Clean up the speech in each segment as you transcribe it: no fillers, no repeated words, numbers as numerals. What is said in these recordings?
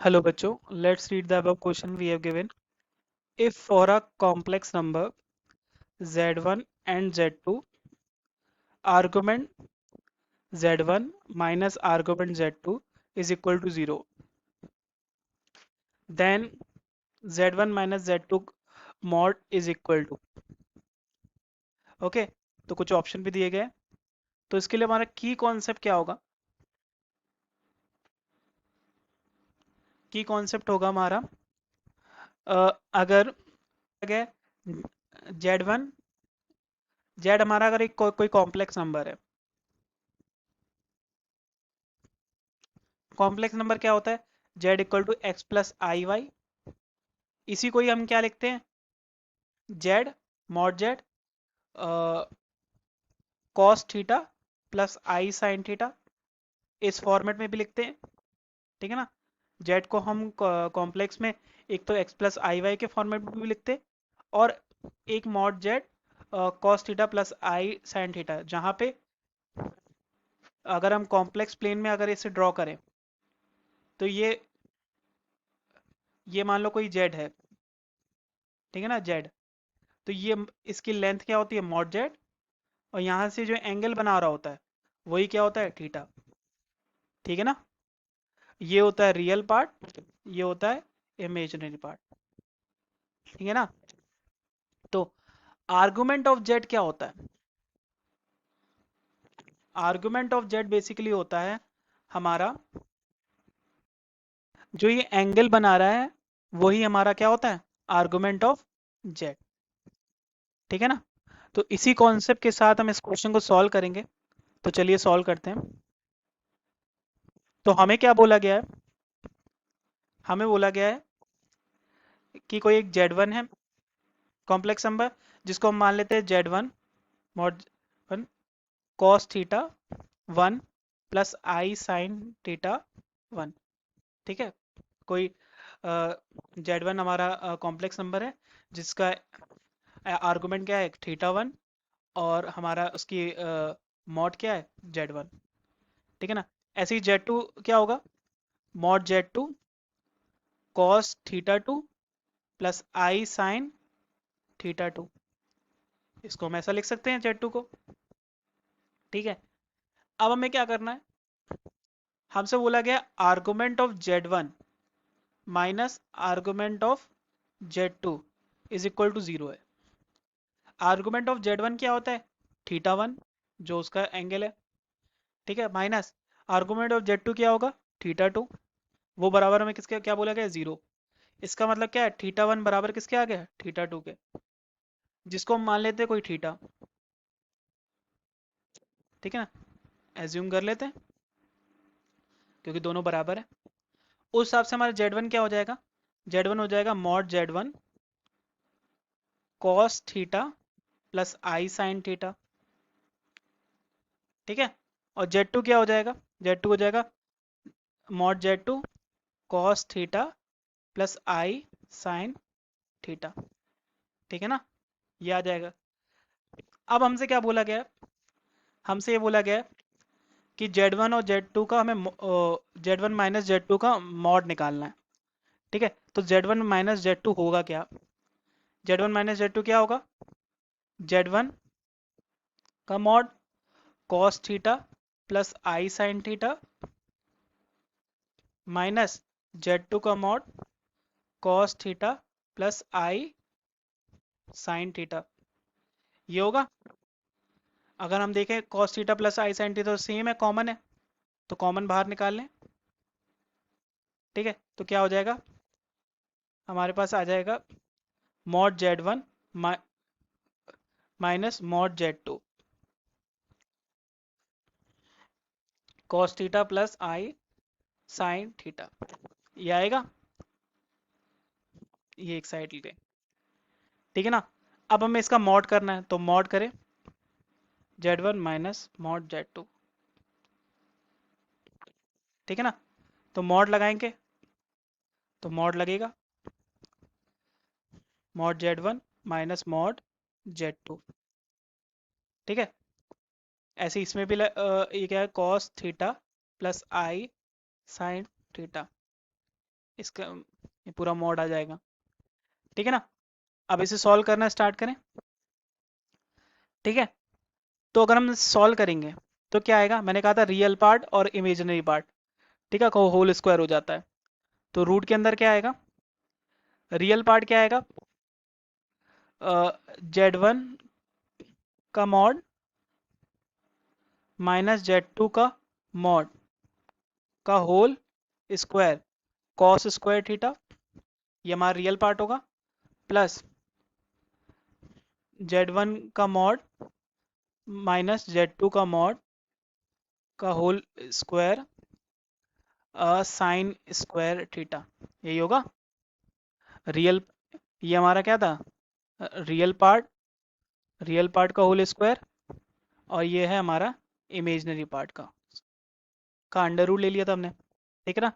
Hello बच्चों, let's read the above question we have given. If for a complex number z1 and z2, argument z1 minus argument z2 is equal to 0, then z1 minus z2 mod is equal to, okay तो कुछ option भी दिए गए हैं। तो इसके लिए हमारा की कॉन्सेप्ट क्या होगा? की कॉन्सेप्ट होगा हमारा अगर z1 z हमारा अगर एक कोई कॉम्प्लेक्स नंबर है। कॉम्प्लेक्स नंबर क्या होता है? z equal to x plus i y. इसी को ही हम क्या लिखते हैं? z mod z cos theta plus i sine theta, इस फॉर्मेट में भी लिखते हैं। ठीक है ना? z को हम कॉम्प्लेक्स में एक तो x प्लस आई वाई के फॉर्मेट में भी लिखते हैं, और एक mod z cos theta plus i sine theta, जहाँ पे अगर हम कॉम्प्लेक्स प्लेन में अगर इसे ड्रॉ करें तो ये मान लो कोई z है। ठीक है ना? z तो ये इसकी लेंथ क्या होती है? मॉड z, और यहाँ से जो एंगल बना रहा होता है वही क्या होता है? थीटा। ठीक है ना? ये होता है रियल पार्ट, ये होता है इमेजिनरी पार्ट। ठीक है ना? तो आर्गुमेंट ऑफ जेड क्या होता है? आर्गुमेंट ऑफ जेड बेसिकली होता है हमारा जो ये एंगल बना रहा है वही हमारा क्या होता है? Argument of Z. ठीक है ना? तो इसी कॉन्सेप्ट के साथ हम इस क्वेश्चन को सॉल्व करेंगे। तो चलिए सॉल्व करते हैं। तो हमें क्या बोला गया है? हमें बोला गया है कि कोई एक z1 है कॉम्प्लेक्स नंबर, जिसको हम मान लेते हैं z1 mod 1 cos theta 1 plus i sine theta 1। ठीक है? कोई z1 हमारा कॉम्प्लेक्स नंबर है जिसका आर्गुमेंट क्या है? थीटा 1, और हमारा उसकी मॉड क्या है? z1। ठीक है ना? ऐसे ही z2 क्या होगा? Mod z2 cos theta 2 plus i sine theta 2। इसको हम ऐसा लिख सकते हैं z2 को। ठीक है? अब हमें क्या करना है? हमसे बोला गया argument of z1 minus argument of z2 is equal to 0 है। आर्गुमेंट ऑफ z1 क्या होता है? थीटा 1, जो उसका एंगल है। ठीक है? माइनस आर्गुमेंट ऑफ z2 क्या होगा? थीटा 2, वो बराबर हमें किसके क्या बोला गया? 0। इसका मतलब क्या है? थीटा 1 बराबर किसके आ गया? थीटा 2 के, जिसको हम मान लेते हैं कोई थीटा। ठीक है ना? एज्यूम कर लेते हैं क्योंकि दोनों बराबर है। उस हिसाब से हमारा z1 क्या हो जाएगा? z1 हो जाएगा mod z1 cos theta plus i sine theta. ठीक है? और z2 क्या हो जाएगा? z2 हो जाएगा mod z2 cos theta plus i sine theta. ठीक है ना? ये आ जाएगा। अब हमसे क्या बोला गया है? हमसे ये बोला गया है कि z1 और z2 का हमें z1 माइनस z2 का मॉड निकालना है। ठीक है? तो z1 माइनस z2 होगा क्या? z1 माइनस z2 क्या होगा? z1 का mod cos theta plus i sine theta minus z2 का mod cos theta plus i sine theta. ये होगा। अगर हम देखें cos theta plus i sine theta तो सेम है, कॉमन है, तो कॉमन बाहर निकाल लें। ठीक है? तो क्या हो जाएगा? हमारे पास आ जाएगा mod z1 minus mod z2 cos theta plus i sine theta. ये आएगा। ये एक साइड ले। ठीक है ना? अब हमें इसका मॉड करना है, तो मॉड करें z1 माइनस मॉड z2। ठीक है ना? तो मॉड लगाएंगे तो मॉड लगेगा mod z1 minus mod z2। ठीक है? ऐसे इसमें भी ये क्या है? Cos theta plus i sine theta. इसका ये पूरा मॉड आ जाएगा। ठीक है ना। अब इसे सॉल्व करना स्टार्ट करें। ठीक है। तो अगर हम सॉल्व करेंगे तो क्या आएगा, मैंने कहा था रियल पार्ट और इमेजिनरी पार्ट, ठीक है, होल स्क्वायर हो जाता है। तो रूट के अंदर क्या आएगा, रियल पार्ट क्या आएगा, Z1 का मॉड माइनस Z2 का मॉड का whole square cos square theta, ये हमारा रियल पार्ट होगा, प्लस Z1 का मॉड माइनस Z2 का मॉड का whole square sine square theta, यही होगा रियल। ये हमारा क्या था, रियल पार्ट, रियल पार्ट का होल स्क्वायर, और ये है हमारा इमेजनरी पार्ट का अंडर रूट ले लिया था हमने। ठीक है ना।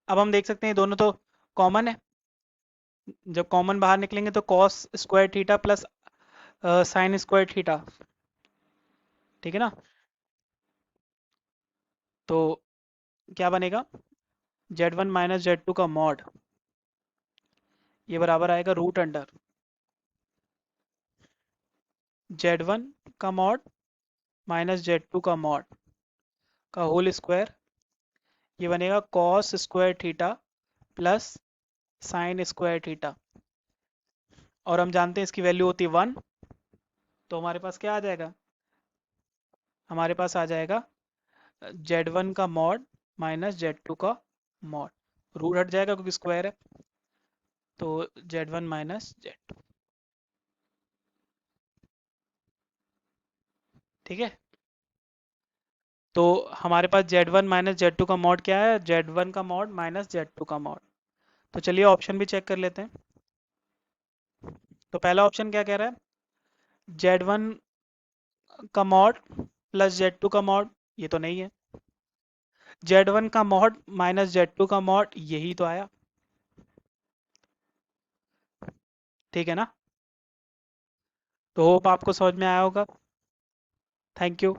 अब हम देख सकते हैं दोनों तो कॉमन है, जब कॉमन बाहर निकलेंगे तो cos square theta plus sign square theta, ठीक है ना। तो क्या बनेगा, Z1 माइनस Z2 का मॉड, ये बराबर आएगा रूट अंडर Z1 का मॉड माइनस Z2 का मॉड का होल स्क्वायर, ये बनेगा cos square theta plus sign square theta, और हम जानते हैं इसकी वैल्यू होती है 1। तो हमारे पास क्या आ जाएगा, हमारे पास आ जाएगा Z1 का मॉड माइनस Z2 का मॉड, रूट हट जाएगा क्योंकि स्क्वायर है, तो Z1 माइनस Z2। ठीक है। तो हमारे पास Z1 माइनस Z2 का मॉड क्या है, Z1 का मॉड माइनस Z2 का मॉड। तो चलिए ऑप्शन भी चेक कर लेते हैं। तो पहला ऑप्शन क्या कह रहा है, Z1 का मॉड प्लस Z2 का मॉड, ये तो नहीं है। Z1 का मॉड माइनस Z2 का मॉड, यही तो आया। ठीक है ना। तो होप आपको समझ में आया होगा। Thank you.